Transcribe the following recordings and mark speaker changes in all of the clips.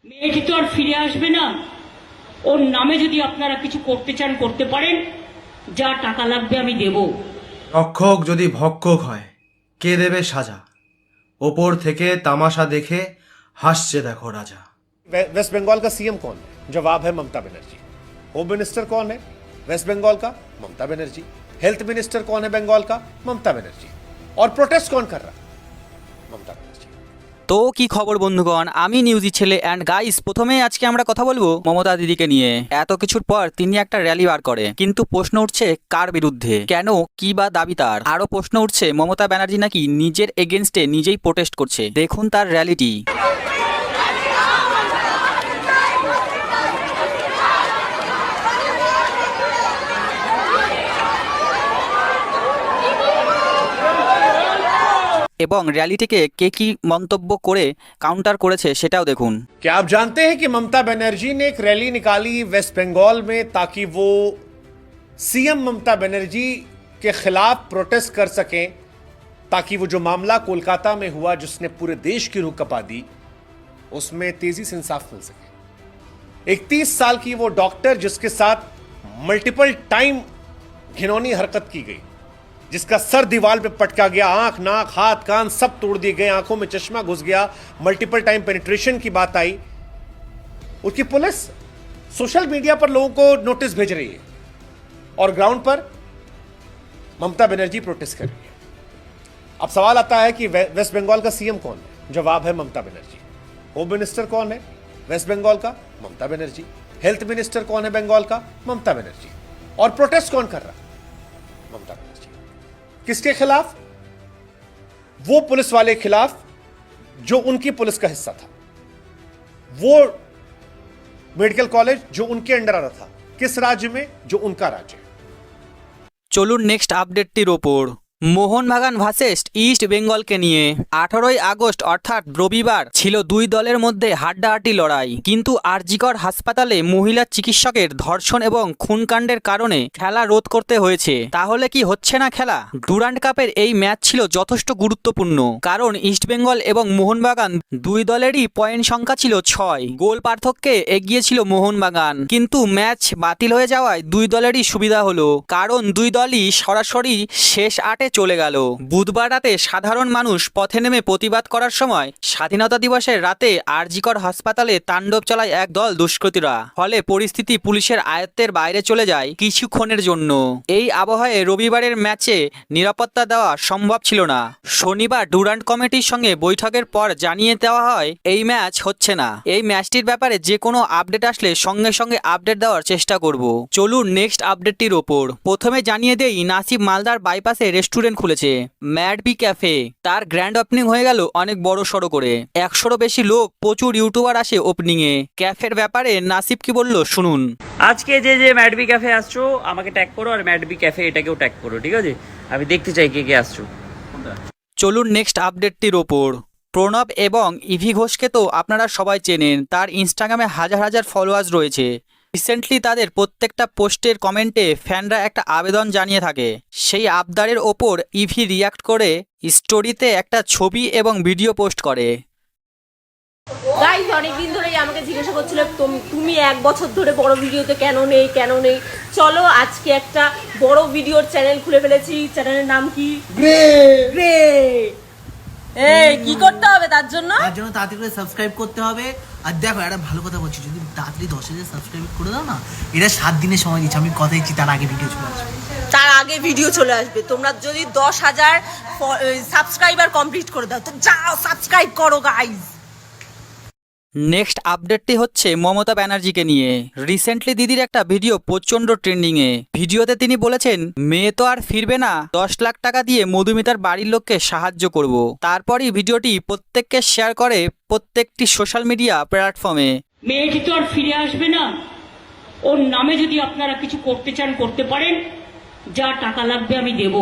Speaker 1: মেয়েটি তো আর ফিরে আসবে না। ওর নামে যদি আপনারা কিছু করতে চান করতে পারেন, যা টাকা লাগবে আমি দেব।
Speaker 2: রক্ষক যদি ভক্ষক হয়, কে দেবে সাজা? ওপর থেকে তামাশা দেখে হাসছে দেখো রাজা।
Speaker 3: वेस्ट बंगाल का सीएम कौन है? जवाब है ममता बनर्जी। होम मिनिस्टर कौन है वेस्ट बंगाल का? ममता बनर्जी। हेल्थ मिनिस्टर कौन है बंगाल का? ममता बनर्जी। और प्रोटेस्ट कौन कर रहा? ममता बनर्जी।
Speaker 4: তো কি খবর বন্ধুগণ, আমি নিউজি ছেলে অ্যান্ড গাইস। প্রথমে আজকে আমরা কথা বলবো মমতা দিদিকে নিয়ে। এত কিছুর পর তিনি একটা র্যালি বার করে, কিন্তু প্রশ্ন উঠছে কার বিরুদ্ধে, কেন, কি বা দাবি তার। আরো প্রশ্ন উঠছে মমতা ব্যানার্জি নাকি নিজের এগেনস্টে নিজেই প্রোটেস্ট করছে। দেখুন তার র্যালিটি। এবং র্যালিটিকে কে কি মন্তব্য করে কাউন্টার করেছে সেটাও দেখুন।
Speaker 3: क्या आप जानते हैं कि ममता बनर्जी ने एक रैली निकाली वेस्ट बंगाल में ताकि वो सीएम ममता बनर्जी के खिलाफ प्रोटेस्ट कर सकें, ताकि वो जो मामला कोलकाता में हुआ जिसने पूरे देश की रूह कपा दी, उसमें तेजी से इंसाफ मिल सके। 31 साल की वो डॉक्टर जिसके साथ मल्टीपल टाइम घिनौनी हरकत की गई, जिसका सर दीवार पे पटका गया, आंख नाक हाथ कान सब तोड़ दिए गए, आंखों में चश्मा घुस गया, मल्टीपल टाइम पेनिट्रेशन की बात आई, उसकी पुलिस सोशल मीडिया पर लोगों को नोटिस भेज रही है और ग्राउंड पर ममता बनर्जी प्रोटेस्ट कर रही है। अब सवाल आता है कि वेस्ट बंगाल का सीएम कौन है? जवाब है ममता बनर्जी। होम मिनिस्टर कौन है वेस्ट बंगाल का? ममता बनर्जी। हेल्थ मिनिस्टर कौन है बंगाल का? ममता बनर्जी। और प्रोटेस्ट कौन कर रहा? ममता बनर्जी। किसके खिलाफ? वो पुलिस वाले खिलाफ जो उनकी पुलिस का हिस्सा था, वो मेडिकल कॉलेज जो उनके अंडर आ रहा था। किस राज्य में? जो उनका राज्य है।
Speaker 4: চলুন নেক্সট আপডেটটির ওপর। মোহনবাগান ভার্সেস ইস্ট বেঙ্গলকে নিয়ে 18ই আগস্ট অর্থাৎ রবিবার ছিল দুই দলের মধ্যে হাড্ডাহাড্ডি লড়াই, কিন্তু আরজিকর হাসপাতালে মহিলা চিকিৎসকের ধর্ষণ এবং খুনকাণ্ডের কারণে খেলা রোধ করতে হয়েছে। তাহলে কি হচ্ছে না খেলা? ডুরান্ড কাপের এই ম্যাচ ছিল যথেষ্ট গুরুত্বপূর্ণ, কারণ ইস্টবেঙ্গল এবং মোহনবাগান দুই দলেরই পয়েন্ট সংখ্যা ছিল 6, গোল পার্থক্যে এগিয়ে ছিল মোহনবাগান। কিন্তু ম্যাচ বাতিল হয়ে যাওয়ায় দুই দলেরই সুবিধা হলো, কারণ দুই দলই সরাসরি শেষ 8 চলে গেল। বুধবার রাতে সাধারণ মানুষ পথে নেমে প্রতিবাদ করার সময় স্বাধীনতা দিবসের রাতে আরজিকর হাসপাতালে তাণ্ডব চালায় এক দল দুষ্কৃতীরা, ফলে পরিস্থিতি পুলিশের আয়ত্তের বাইরে চলে যায় কিছুক্ষণের জন্য। এই আবহাওয়ায় রবিবারের ম্যাচে নিরাপত্তা দেওয়া সম্ভব ছিল না। শনিবার ডুরান্ড কমিটির সঙ্গে বৈঠকের পর জানিয়ে দেওয়া হয় এই ম্যাচ হচ্ছে না। এই ম্যাচটির ব্যাপারে যে কোনো আপডেট আসলে সঙ্গে সঙ্গে আপডেট দেওয়ার চেষ্টা করব। চলুন নেক্সট আপডেটটির ওপর। প্রথমে জানিয়ে দেই নাসিব মালদার বাইপাসে রেস্টুরেন্ট খুলেছে, ম্যাড বি ক্যাফে। তার গ্র্যান্ড ওপেনিং হয়ে গেল অনেক বড় সড়ো করে, 100-রও বেশি লোক, প্রচুর ইউটিউবার আসে ওপেনিং এ। ক্যাফের ব্যাপারে নাসিব কি বললো শুনুন।
Speaker 5: আজকে যে যে ম্যাডবি ক্যাফে আসছো আমাকে ট্যাগ করো, আর ম্যাডবি ক্যাফে এটাকেও ট্যাগ করো, ঠিক আছে? আমি দেখতে চাই কে কে আসছো।
Speaker 4: চলুন নেক্সট আপডেটটির ওপর। প্রণব এবং ইভি ঘোষকে তো আপনারা সবাই চেনেন, তার ইনস্টাগ্রামে হাজার হাজার ফলোয়ার্স রয়েছে। রিসেন্টলি তাদের প্রত্যেকটা পোস্টের কমেন্টে ফ্যানরা একটা আবেদন জানিয়ে থাকে। সেই আবদারের ওপর ইভি রিয়াক্ট করে স্টোরিতে একটা ছবি এবং ভিডিও পোস্ট করে।
Speaker 6: গাইজ অনেকদিন ধরেই আমাকে জিজ্ঞাসা করছিল তুমি 1 বছর ধরে বড় ভিডিওতে কেন নেই। চলো আজকে একটা বড় ভিডিওর চ্যানেল খুলে ফেলেছি। চ্যানেলের নাম কি? গ্রে। এই কি করতে হবে তার জন্য
Speaker 7: তাড়াতাড়ি করে সাবস্ক্রাইব করতে হবে। আর দেখো একটা ভালো কথা বলছি, যদি তাড়াতাড়ি 10,000 সাবস্ক্রাইব করে দাও না, এটা 7 দিনের সময় দিচ্ছি, আমি কথা দিচ্ছি তার আগে ভিডিও চলে আসবে। তোমরা যদি 10,000 সাবস্ক্রাইবার কমপ্লিট করে দাও তো যাও সাবস্ক্রাইব করো গাইজ।
Speaker 4: নেক্সট আপডেটটি হচ্ছে মমতা ব্যানার্জিকে নিয়ে। রিসেন্টলি দিদির একটা ভিডিও প্রচন্ড ট্রেন্ডিং এ। ভিডিওতে তিনি বলেছেন মেয়ে তো আর ফিরবে না, 10 লাখ টাকা দিয়ে মধুমিতার বাড়ির লোককে সাহায্য করব। তারপরই ভিডিওটি প্রত্যেককে শেয়ার করে প্রত্যেকটি সোশ্যাল মিডিয়া প্ল্যাটফর্মে।
Speaker 1: মেয়েটি তো আর ফিরে আসবে না। ওর নামে যদি আপনারা কিছু করতে চান করতে পারেন, যা টাকা লাগবে আমি দেব।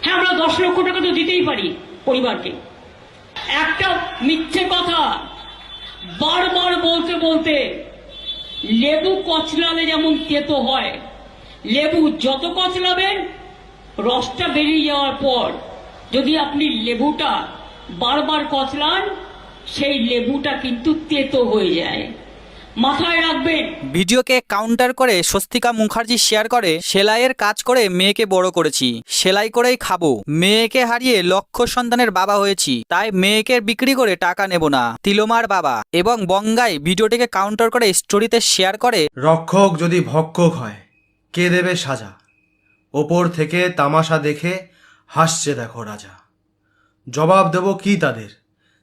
Speaker 1: হ্যাঁ, আমরা 10 লক্ষ টাকা তো দিতেই পারি পরিবারকে। একটা মিথ্যে কথা বারবার বলতে বলতে লেবু কচলালে যেমন তেতো হয়, লেবু যত কচলাবেন রসটা বেরিয়ে যাওয়ার পর যদি আপনি লেবুটা বারবার কচলান সেই লেবুটা কিন্তু তেতো হয়ে যায়, মাথায় রাখবেন।
Speaker 4: ভিডিওকে কাউন্টার করে স্বস্তিকা মুখার্জি শেয়ার করে, সেলাইয়ের কাজ করে মেয়েকে বড় করেছি, সেলাই করেই খাবো, মেয়েকে হারিয়ে লক্ষ সন্তানের বাবা হয়েছি, তাই মেয়েকে বিক্রি করে টাকা নেব না, তিলোমার বাবা। এবং বঙ্গাই ভিডিওটিকে কাউন্টার করে স্টোরিতে শেয়ার করে,
Speaker 2: রক্ষক যদি ভক্ষক হয় কে দেবে সাজা, ওপর থেকে তামাশা দেখে হাসছে দেখো রাজা। জবাব দেব কি তাদের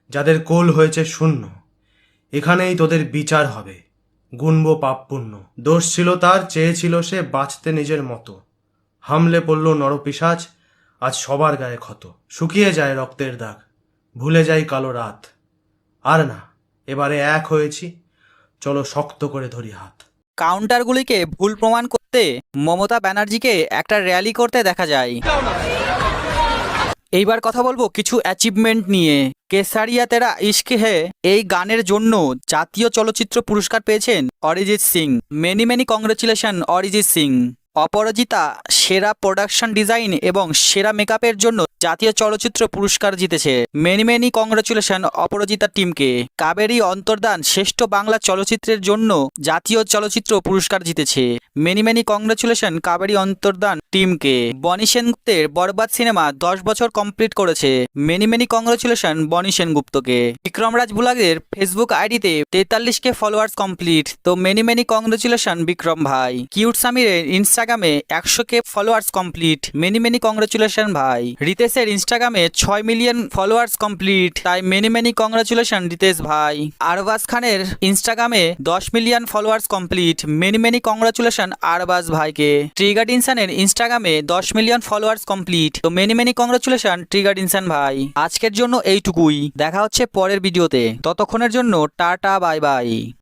Speaker 2: যাদের কোল হয়েছে শূন্য, এখানেই তোদের বিচার হবে, গুনব পাপ পুণ্য। দোষ ছিল তার, চেয়েছিল সে বাঁচতে নিজের মতো, হামলে পড়ল নরপিশাচ, আজ সবার গায়ে ক্ষত। শুকিয়ে যায় রক্তের দাগ, ভুলে যাই কালো রাত, আর না এবারে এক হয়েছি, চলো শক্ত করে ধরি হাত।
Speaker 4: কাউন্টারগুলিকে ভুল প্রমাণ করতে মমতা ব্যানার্জিকে একটা র্যালি করতে দেখা যায়। এইবার কথা বলবো কিছু অ্যাচিভমেন্ট নিয়ে। কেসারিয়া তেরা ইশক হে এই গানের জন্য জাতীয় চলচ্চিত্র পুরস্কার পেয়েছেন Arijit Singh. Many many congratulation Arijit Singh. Aparajita সেরা প্রোডাকশন ডিজাইন এবং সেরা মেকআপের জন্য জাতীয় চলচ্চিত্র পুরস্কার জিতেছে। মেনি মেনি কংগ্রেচুলেশন অপরাজিতা টিমকে। কাবেরী অন্তর্দান শ্রেষ্ঠ বাংলা চলচ্চিত্রের জন্য জাতীয় চলচ্চিত্র পুরস্কার জিতেছে। মেনি মেনি কংগ্রেচুলেশন কাবেরী অন্তর্দান টিমকে। বনি সেনগুপ্তের বরবাদ সিনেমা 10 বছর কমপ্লিট করেছে। মেনি মেনি কংগ্রেচুলেশন বনি সেনগুপ্তকে। বিক্রমরাজ ব্লগের ফেসবুক আইডিতে 43K ফলোয়ার্স কমপ্লিট, তো মেনি মেনি কংগ্রেচুলেশন বিক্রম ভাই। কিউট সামিরের ইনস্টাগ্রামে 100K followers complete, many many congratulation ভাই। রিতেশের ইনস্টাগ্রামে 6 মিলিয়ন ফলোয়ার্স কমপ্লিট, তাই মেনি মেনি কংগ্রেচুলেশন রিতেশ ভাই। আরবাজ খানের ইনস্টাগ্রামে 10 million followers complete, many many congratulation Arbaaz ভাইকে। ট্রিগার্ড ইনসানের ইনস্টাগ্রামে 10 মিলিয়ন ফলোয়ার্স কমপ্লিট, তো মেনি মেনি কংগ্রেচুলেশন ট্রিগার্ড ইনসান ভাই। আজকের জন্য এইটুকুই, দেখা হচ্ছে পরের ভিডিওতে, ততক্ষণের জন্য টাটা বাই বাই।